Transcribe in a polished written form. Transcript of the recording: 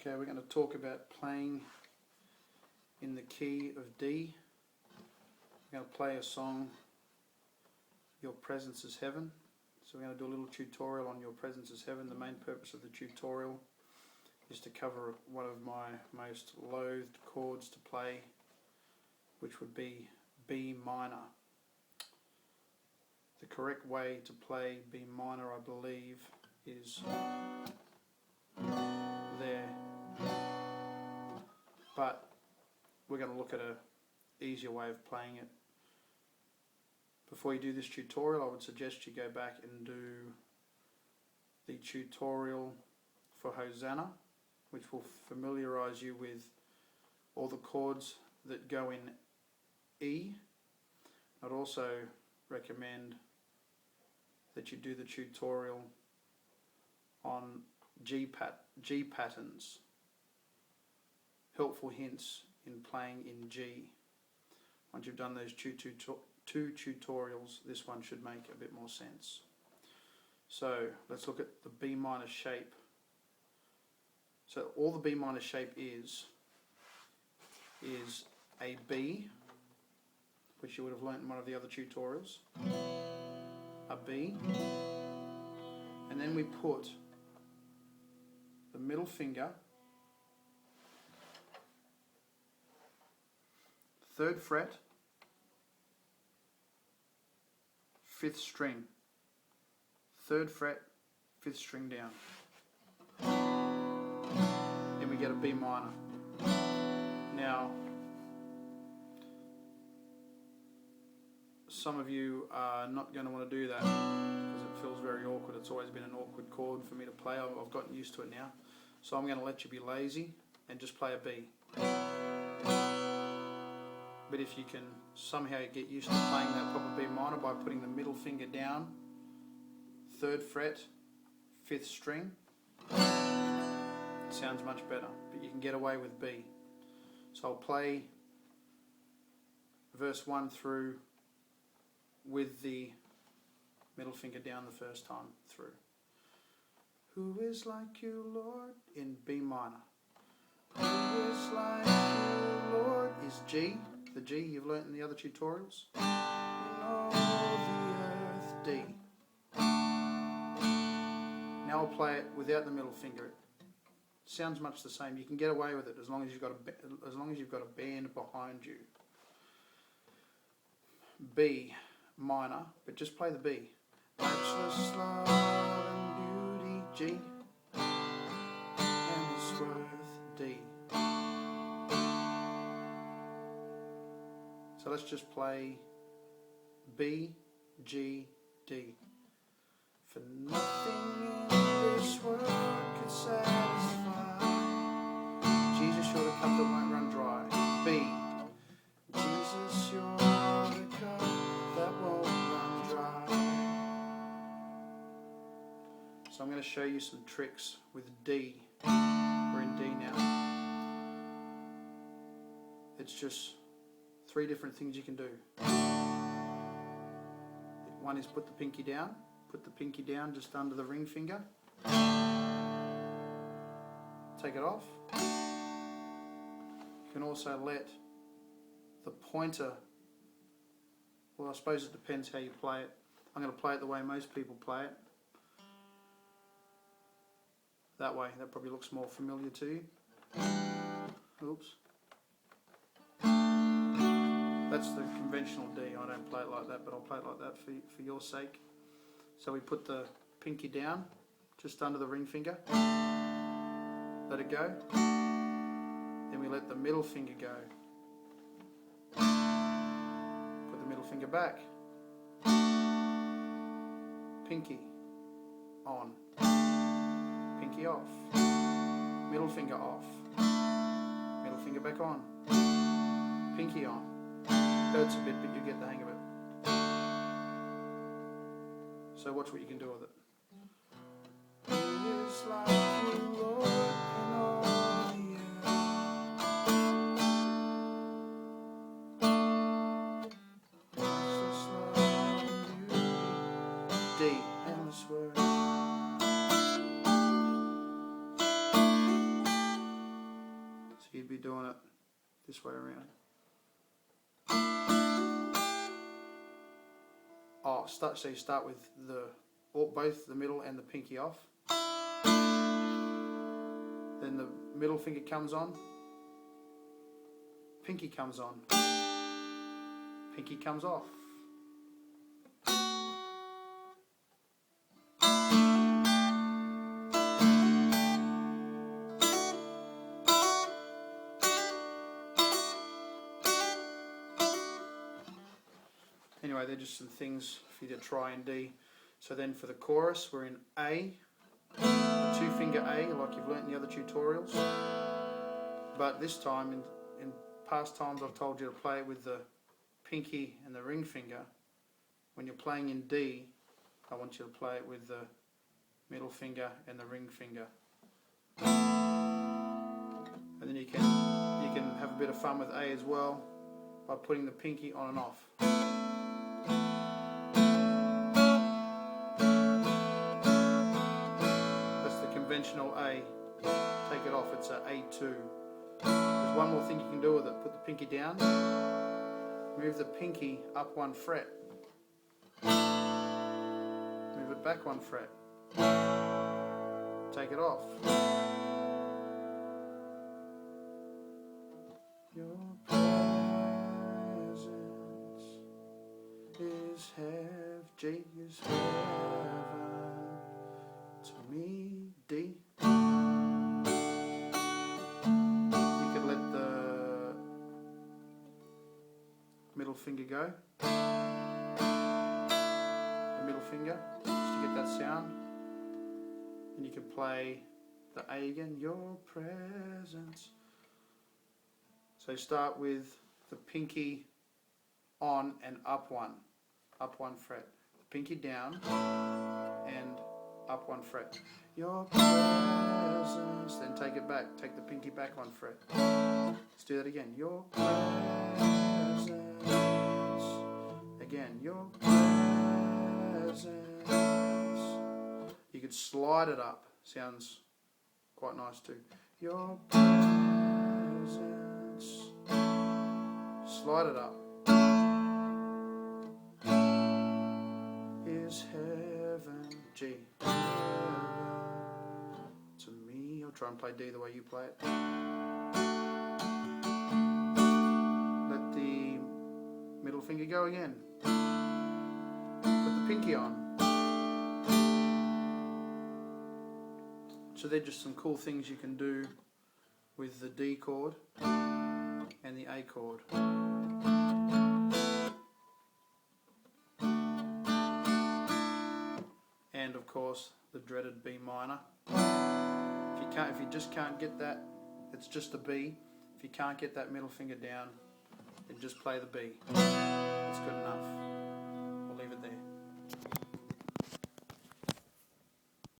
Okay, we're going to talk about playing in the key of D. We're going to play a song, Your Presence is Heaven. So we're going to do a little tutorial on Your Presence is Heaven. The main purpose of the tutorial is to cover one of my most loathed chords to play, which would be B minor. The correct way to play B minor, I believe, is there. But we're going to look at an easier way of playing it. Before you do this tutorial, I would suggest you go back and do the tutorial for Hosanna, which will familiarise you with all the chords that go in E. I'd also recommend that you do the tutorial on G patterns, helpful hints in playing in G. Once you've done those two tutorials, this one should make a bit more sense. So let's look at the B minor shape. So all the B minor shape is a B, which you would have learnt in one of the other tutorials, a B, and then we put the middle finger, 3rd fret, 5th string, 3rd fret, 5th string down. Then we get a B minor. Now, some of you are not going to want to do that because it feels very awkward. It's always been an awkward chord for me to play. I've gotten used to it now. So I'm going to let you be lazy and just play a B. But if you can somehow get used to playing that proper B minor by putting the middle finger down, 3rd fret, 5th string, it sounds much better. But you can get away with B. So I'll play verse 1 through with the middle finger down the first time through. Who is like you, Lord, in B minor. Who is like you, Lord, is G. The G you've learnt in the other tutorials. In all the earth, D. Now I'll play it without the middle finger. It sounds much the same. You can get away with it as long as you've got a band behind you. B minor, but just play the B. Matchless love and beauty, G. Hemsworth, D. So let's just play B, G, D. For nothing in this world could satisfy. Jesus, you're the cup that won't run dry. B. Jesus, you're the cup that won't run dry. So I'm going to show you some tricks with D. We're in D now. It's just 3 different things you can do. One is put the pinky down. Put the pinky down just under the ring finger. Take it off. You can also let the pointer, well, I suppose it depends how you play it. I'm going to play it the way most people play it. That way, that probably looks more familiar to you. Oops. That's the conventional D. I don't play it like that, but I'll play it like that for your sake. So we put the pinky down, just under the ring finger. Let it go. Then we let the middle finger go. Put the middle finger back. Pinky on. Pinky off. Middle finger off. Middle finger back on. Pinky on. Hurts a bit, but you get the hang of it. So watch what you can do with it. Who is like you, Lord, in all the earth? Matchless love and beauty. D, endless word. doing it this way around. So you start with both the middle and the pinky off. Then the middle finger comes on. Pinky comes on. Pinky comes off. Anyway, they're just some things for you to try in D. So then for the chorus, we're in A, a 2-finger A, like you've learnt in the other tutorials. But this time, in past times, I've told you to play it with the pinky and the ring finger. When you're playing in D, I want you to play it with the middle finger and the ring finger. And then you can have a bit of fun with A as well by putting the pinky on and off. Conventional A, take it off, it's a A2. There's one more thing you can do with it. Put the pinky down, move the pinky up 1 fret, move it back 1 fret, take it off. Your presence is G is heaven to me. D. You could let the middle finger go. The middle finger, just to get that sound. And you can play the A again. Your presence. So start with the pinky on and up 1 fret. Pinky down and up 1 fret. Your presence. Then take it back. Take the pinky back 1 fret. Let's do that again. Your presence. Again. Your presence. You could slide it up. Sounds quite nice too. Your presence. Slide it up. Is heaven. G. To me, I'll try and play D the way you play it. Let the middle finger go again. Put the pinky on. So they're just some cool things you can do with the D chord and the A chord. And of course the dreaded B minor. If you just can't get that, it's just a B. If you can't get that middle finger down, then just play the B. It's good enough. We'll leave it there.